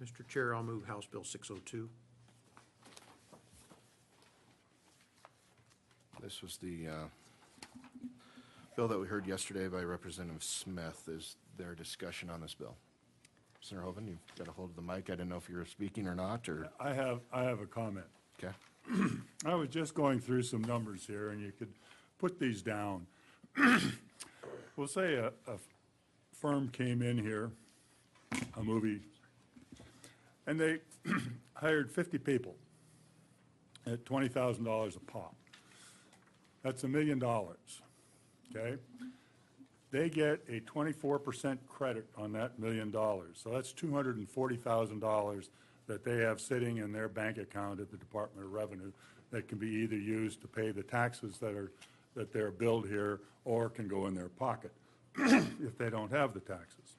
Mr. Chair, I'll move House Bill 602. This was the bill that we heard yesterday by Representative Smith. Is there discussion on this bill? Senator Hovind, you've got a hold of the mic. I didn't know if you were speaking or not, or... I have a comment. Okay. I was just going through some numbers here, and you could put these down. We'll say a firm came in here, a movie, and they hired 50 people at $20,000 a pop. That's $1 million, okay? They get a 24% credit on that $1 million. So that's $240,000 that they have sitting in their bank account at the Department of Revenue that can be either used to pay the taxes that they're billed here or can go in their pocket if they don't have the taxes.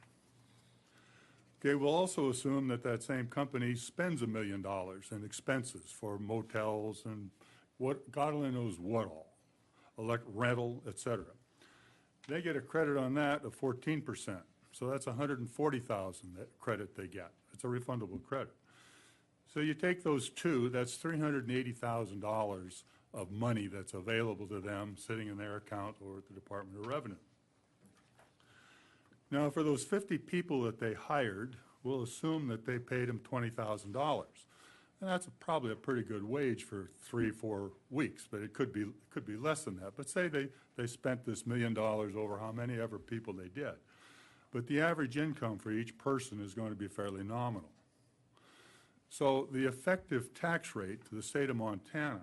Okay, we'll also assume that that same company spends $1 million in expenses for motels and what God only knows what all, rental, et cetera. They get a credit on that of 14%. So that's $140,000 that credit they get. It's a refundable credit. So you take those two, that's $380,000 of money that's available to them sitting in their account or at the Department of Revenue. Now, for those 50 people that they hired, we'll assume that they paid them $20,000. And that's probably a pretty good wage for 3-4 weeks, but it could be less than that. But say they spent this $1 million over how many ever people they did. But the average income for each person is going to be fairly nominal. So the effective tax rate to the state of Montana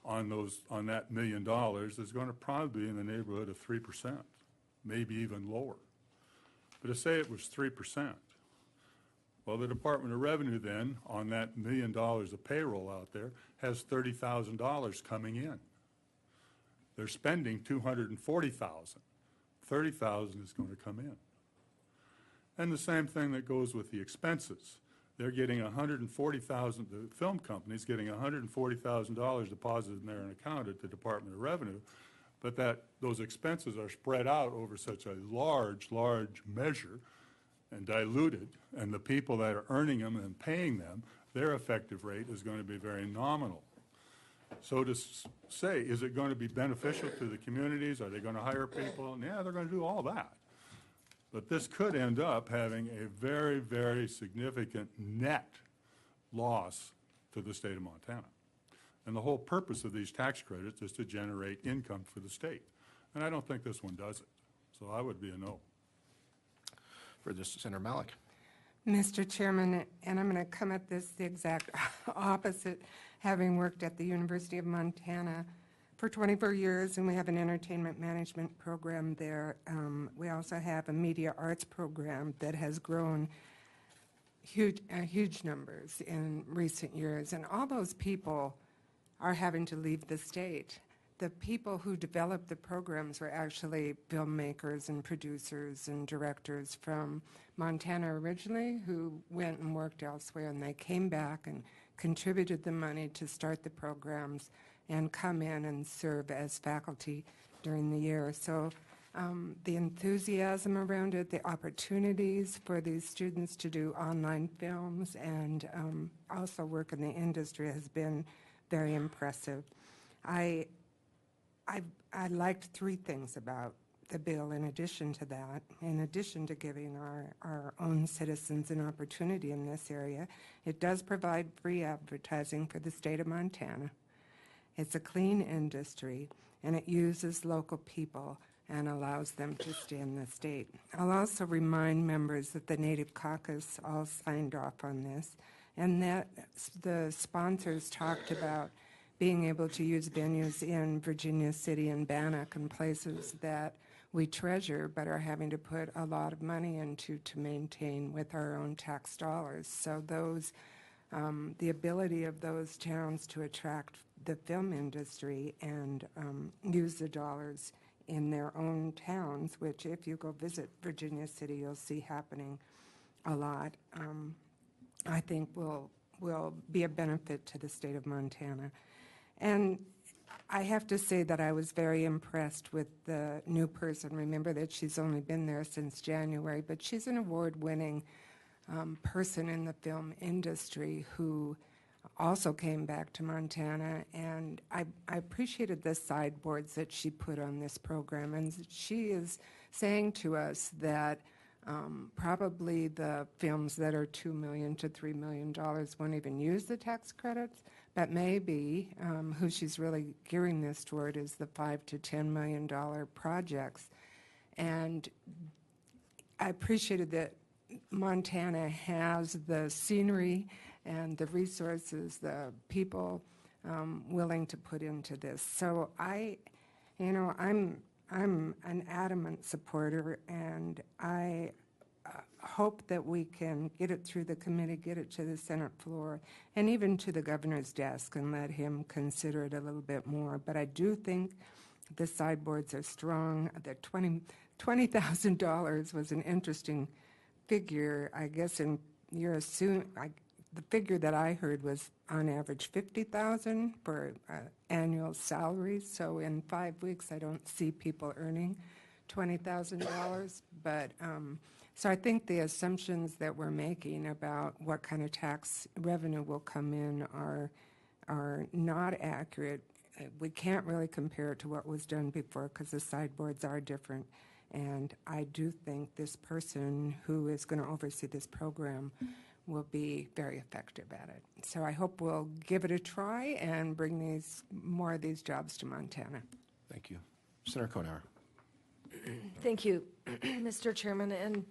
on that $1 million is going to probably be in the neighborhood of 3%, maybe even lower. But to say it was 3%, well, the Department of Revenue then, on that $1 million of payroll out there, has $30,000 coming in. They're spending $240,000. $30,000 is going to come in. And the same thing that goes with the expenses. They're getting $140,000, the film company's getting $140,000 deposited in their account at the Department of Revenue, but those expenses are spread out over such a large measure and diluted, and the people that are earning them and paying them, their effective rate is going to be very nominal. So to say, is it going to be beneficial to the communities? Are they going to hire people? Yeah, they're going to do all that. But this could end up having a very, very significant net loss to the state of Montana. And the whole purpose of these tax credits is to generate income for the state. And I don't think this one does it. So I would be a no. For this, Senator Malik. Mr. Chairman, and I'm going to come at this the exact opposite, having worked at the University of Montana for 24 years, and we have an entertainment management program there. We also have a media arts program that has grown huge numbers in recent years, and all those people are having to leave the state. The people who developed the programs were actually filmmakers and producers and directors from Montana originally who went and worked elsewhere, and they came back and contributed the money to start the programs and come in and serve as faculty during the year. So the enthusiasm around it, the opportunities for these students to do online films and also work in the industry has been very impressive. I liked 3 things about the bill in addition to that. In addition to giving our own citizens an opportunity in this area, it does provide free advertising for the state of Montana. It's a clean industry, and it uses local people and allows them to stay in the state. I'll also remind members that the Native Caucus all signed off on this, and that the sponsors talked about being able to use venues in Virginia City and Bannock and places that we treasure but are having to put a lot of money into to maintain with our own tax dollars. So those, the ability of those towns to attract the film industry and use the dollars in their own towns, which if you go visit Virginia City, you'll see happening a lot, I think will be a benefit to the state of Montana. And I have to say that I was very impressed with the new person. Remember that she's only been there since January, but she's an award-winning person in the film industry who also came back to Montana, and I appreciated the sideboards that she put on this program. And she is saying to us that probably the films that are $2 million to $3 million won't even use the tax credits, but maybe who she's really gearing this toward is the $5 to $10 million projects. And I appreciated that Montana has the scenery and the resources, the people willing to put into this. So I'm an adamant supporter, and I hope that we can get it through the committee, get it to the Senate floor, and even to the governor's desk and let him consider it a little bit more. But I do think the sideboards are strong. The $20,000 was an interesting figure. I guess the figure that I heard was on average $50,000 for annual salaries. So in 5 weeks, I don't see people earning $20,000. But so I think the assumptions that we're making about what kind of tax revenue will come in are not accurate. We can't really compare it to what was done before because the sideboards are different. And I do think this person who is going to oversee this program will be very effective at it. So I hope we'll give it a try and bring more of these jobs to Montana. Thank you. Senator Conower. Thank you, Mr. Chairman. And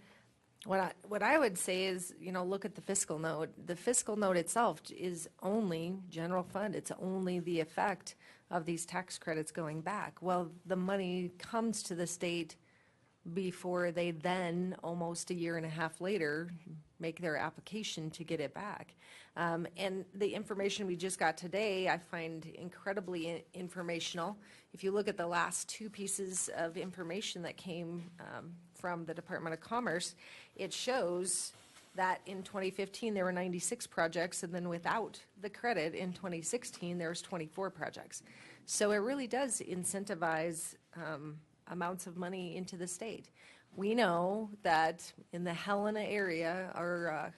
what I would say is, look at the fiscal note. The fiscal note itself is only general fund. It's only the effect of these tax credits going back. Well, the money comes to the state before they then, almost a year and a half later, make their application to get it back. And the information we just got today, I find incredibly informational. If you look at the last two pieces of information that came from the Department of Commerce, it shows that in 2015 there were 96 projects, and then without the credit in 2016 there was 24 projects. So it really does incentivize amounts of money into the state. We know that in the Helena area, our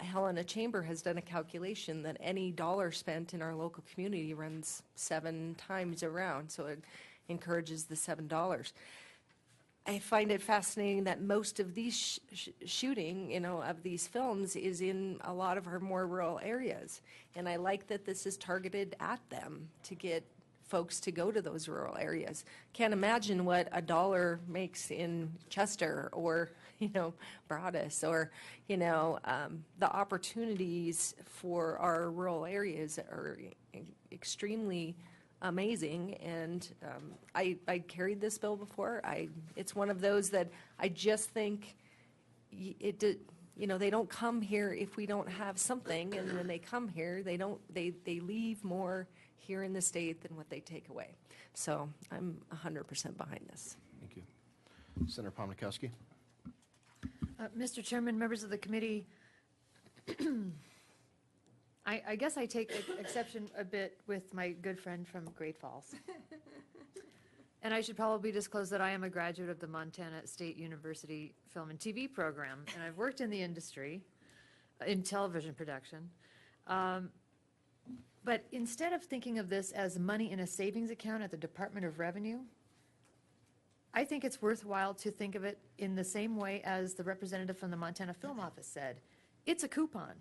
Helena Chamber has done a calculation that any dollar spent in our local community runs 7 times around, so it encourages the $7. I find it fascinating that most of these shooting, of these films is in a lot of our more rural areas, and I like that this is targeted at them to get folks to go to those rural areas. Can't imagine what $1 makes in Chester or, Broadus or, the opportunities for our rural areas are extremely amazing. And I carried this bill before. It's one of those that I just think they don't come here if we don't have something, and when they come here, they leave more here in the state than what they take away. So I'm 100% behind this. Thank you. Senator Pomnikowski. Mr. Chairman, members of the committee, I guess I take exception a bit with my good friend from Great Falls. And I should probably disclose that I am a graduate of the Montana State University Film and TV program, and I've worked in the industry, in television production. But instead of thinking of this as money in a savings account at the Department of Revenue, I think it's worthwhile to think of it in the same way as the representative from the Montana Film Office said. It's a coupon.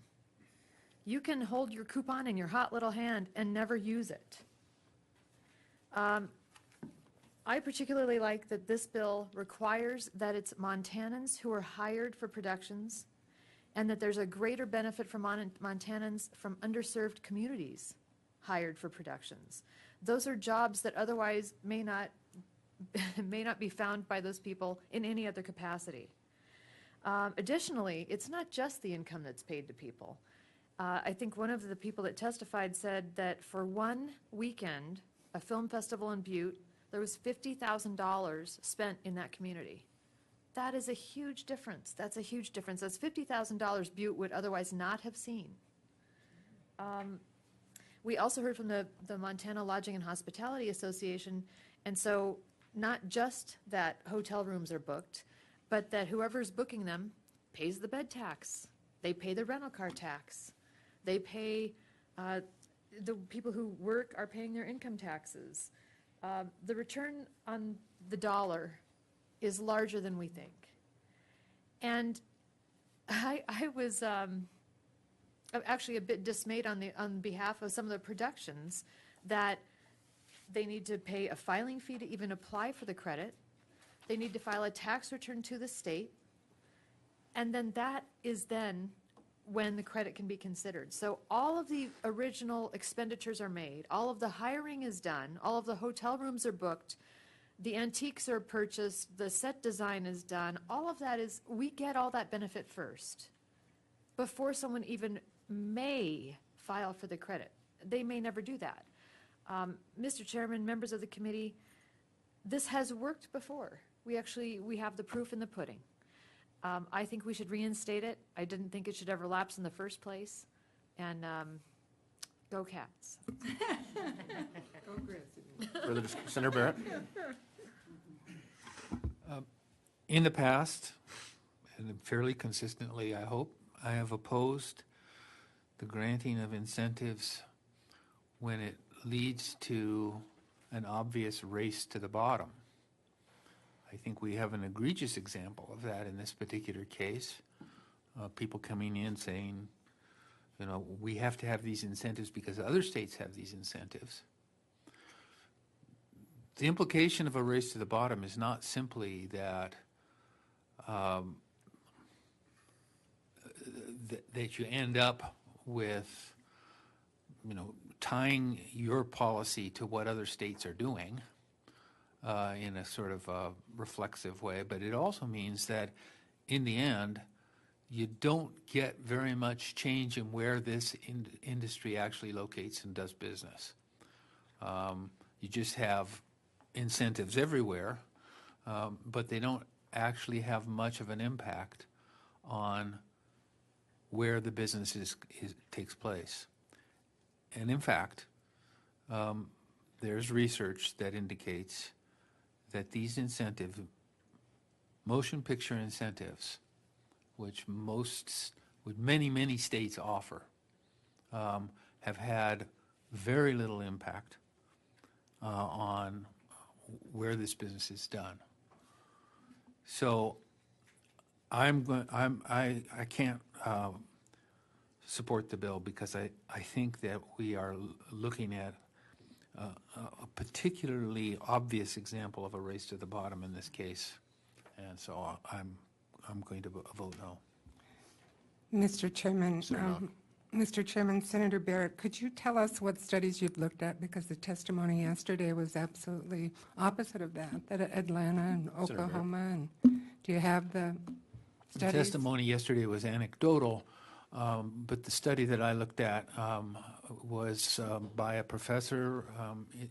You can hold your coupon in your hot little hand and never use it. I particularly like that this bill requires that it's Montanans who are hired for productions, and that there's a greater benefit for Montanans from underserved communities hired for productions. Those are jobs that otherwise may not be found by those people in any other capacity. Additionally, it's not just the income that's paid to people. I think one of the people that testified said that for one weekend, a film festival in Butte, there was $50,000 spent in that community. That is a huge difference. That's a huge difference. That's $50,000 Butte would otherwise not have seen. We also heard from the Montana Lodging and Hospitality Association, and so not just that hotel rooms are booked, but that whoever's booking them pays the bed tax, they pay the rental car tax, they pay, the people who work are paying their income taxes. The return on the dollar is larger than we think. And I was actually a bit dismayed on behalf of some of the productions that they need to pay a filing fee to even apply for the credit. They need to file a tax return to the state. And then that is then when the credit can be considered. So all of the original expenditures are made, all of the hiring is done, all of the hotel rooms are booked, the antiques are purchased, the set design is done, all of that is, we get all that benefit first before someone even may file for the credit. They may never do that. Mr. Chairman, members of the committee, this has worked before. We have the proof in the pudding. I think we should reinstate it. I didn't think it should ever lapse in the first place. And go Cats. Further Senator Barrett? In the past, and fairly consistently, I hope, I have opposed the granting of incentives when it leads to an obvious race to the bottom. I think we have an egregious example of that in this particular case. People coming in saying, you know, we have to have these incentives because other states have these incentives. The implication of a race to the bottom is not simply that that you end up with, you know, tying your policy to what other states are doing in a sort of reflexive way, but it also means that in the end, you don't get very much change in where this industry actually locates and does business. You just have incentives everywhere, but they don't actually have much of an impact on where the business takes place. And in fact, there's research that indicates that these incentives, motion picture incentives, which many states offer, have had very little impact on where this business is done. So I can't support the bill because I think that we are looking at a particularly obvious example of a race to the bottom in this case, and so I'm going to vote no. Mr. Chairman, Senator Barrett, could you tell us what studies you've looked at? Because the testimony yesterday was absolutely opposite of that Atlanta and Oklahoma. And do you have the studies? The testimony yesterday was anecdotal, but the study that I looked at was by a professor.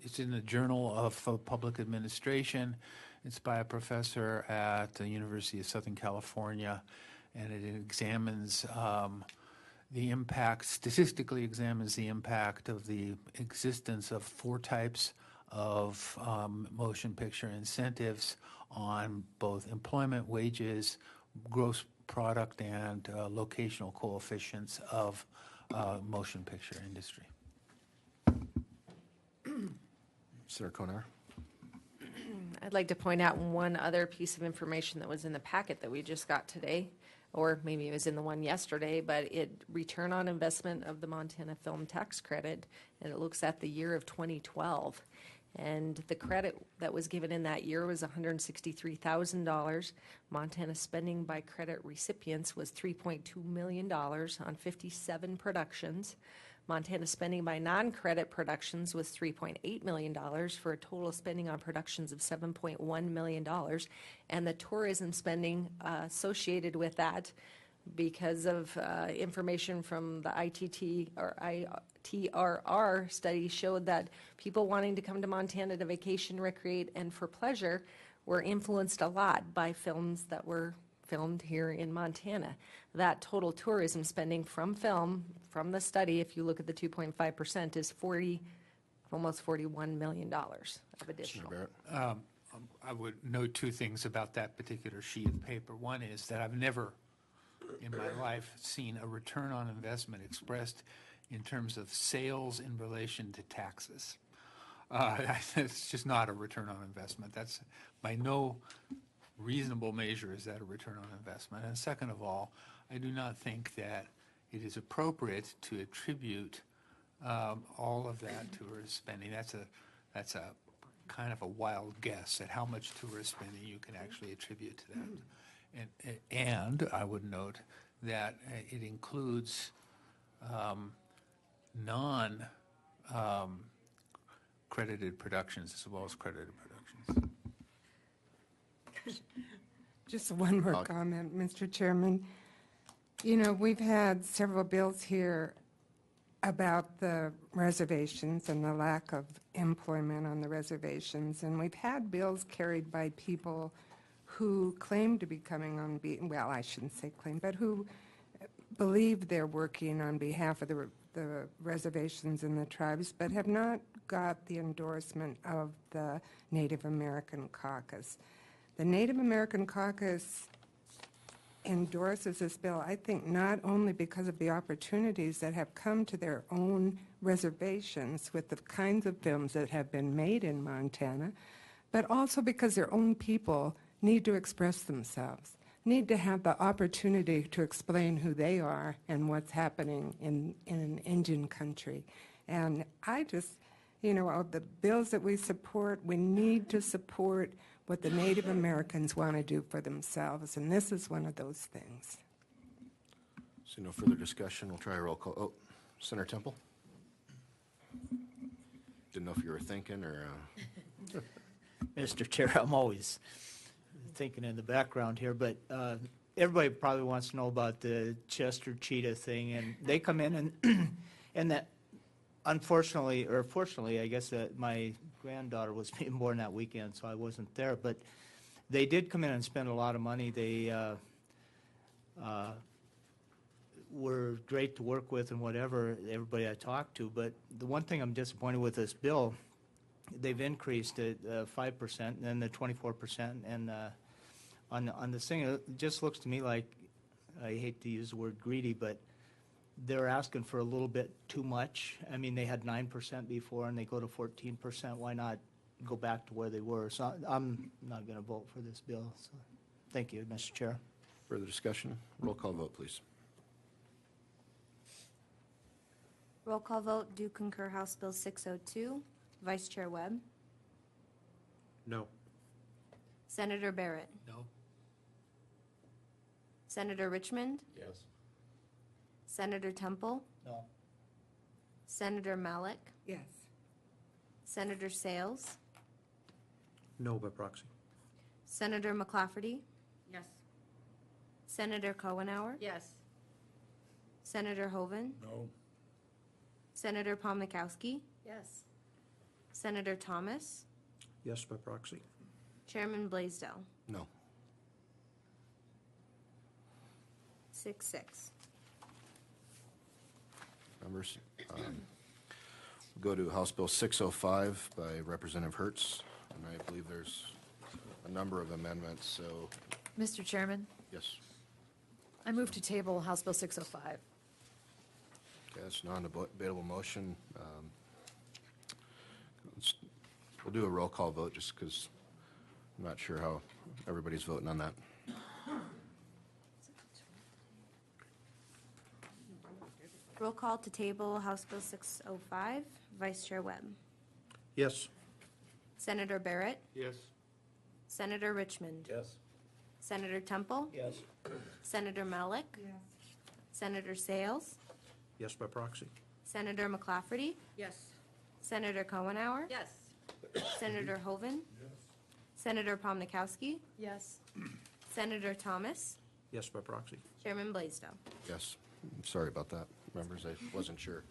It's in the Journal of Public Administration. It's by a professor at the University of Southern California, and it examines the impact, statistically examines the impact of the existence of 4 types of motion picture incentives on both employment, wages, gross product, and locational coefficients of motion picture industry. Senator Konar? I'd like to point out one other piece of information that was in the packet that we just got today, or maybe it was in the one yesterday, but return on investment of the Montana Film Tax Credit, and it looks at the year of 2012. And the credit that was given in that year was $163,000. Montana spending by credit recipients was $3.2 million on 57 productions. Montana spending by non-credit productions was $3.8 million for a total spending on productions of $7.1 million. And the tourism spending associated with that, because of information from the ITT or ITRR study, showed that people wanting to come to Montana to vacation, recreate, and for pleasure were influenced a lot by films that were filmed here in Montana. That total tourism spending from film, from the study, if you look at the 2.5%, is almost $41 million of additional. I would note two things about that particular sheet of paper. One is that I've never in my life seen a return on investment expressed in terms of sales in relation to taxes. It's just not a return on investment. That's by no reasonable measure is that a return on investment. And second of all, I do not think that it is appropriate to attribute all of that tourist spending. That's a kind of a wild guess at how much tourist spending you can actually attribute to that. And I would note that it includes non-credited productions as well as credited productions. Just one more comment, Mr. Chairman. You know, we've had several bills here about the reservations and the lack of employment on the reservations, and we've had bills carried by people who claim to be coming on, well, I shouldn't say claim, but who believe they're working on behalf of the reservations and the tribes, but have not got the endorsement of the Native American Caucus. The Native American Caucus endorses this bill, I think, not only because of the opportunities that have come to their own reservations with the kinds of films that have been made in Montana, but also because their own people need to express themselves, need to have the opportunity to explain who they are and what's happening in an Indian country. And I just, you know, of the bills that we support, we need to support what the Native Americans want to do for themselves, and this is one of those things. So no further discussion. We'll try a roll call. Oh, Senator Temple? Didn't know if you were thinking or... Mr. Chair, I'm always thinking in the background here, but everybody probably wants to know about the Chester cheetah thing, and they come in and that, unfortunately, or fortunately, I guess that my granddaughter was being born that weekend, so I wasn't there, but they did come in and spend a lot of money. They were great to work with and whatever, everybody I talked to, but the one thing I'm disappointed with this bill, they've increased it 5% and then the 24%, and on this thing, it just looks to me like, I hate to use the word greedy, but they're asking for a little bit too much. I mean, they had 9% before and they go to 14%. Why not go back to where they were? So I'm not going to vote for this bill. So thank you, Mr. Chair. Further discussion? Roll call vote, please. Roll call vote, do concur House Bill 602. Vice Chair Webb. No. Senator Barrett. No? Senator Richmond. Yes. Senator Temple. No. Senator Malik. Yes. Senator Sales. No by proxy. Senator McClafferty. Yes. Senator Cohenauer. Yes. Senator Hoven. No. Senator Palmikowski. Yes. Senator Thomas. Yes by proxy. Chairman Blaisdell. No. 6-6. Members, go to House Bill 605 by Representative Hertz, and I believe there's a number of amendments, so, Mr. Chairman, yes. I move to table House Bill 605. Okay, that's non-debatable motion. We'll do a roll call vote just because I'm not sure how everybody's voting on that. Roll call to table House Bill 605. Vice Chair Webb. Yes. Senator Barrett. Yes. Senator Richmond. Yes. Senator Temple. Yes. Senator Malik. Yes. Senator Sales. Yes by proxy. Senator McClafferty. Yes. Senator Cohenauer. Yes. Senator Hoven. Senator Palmikowski. Yes. Senator Thomas. Yes by proxy. Chairman Blaisdell. Yes. Sorry about that, members. I wasn't sure.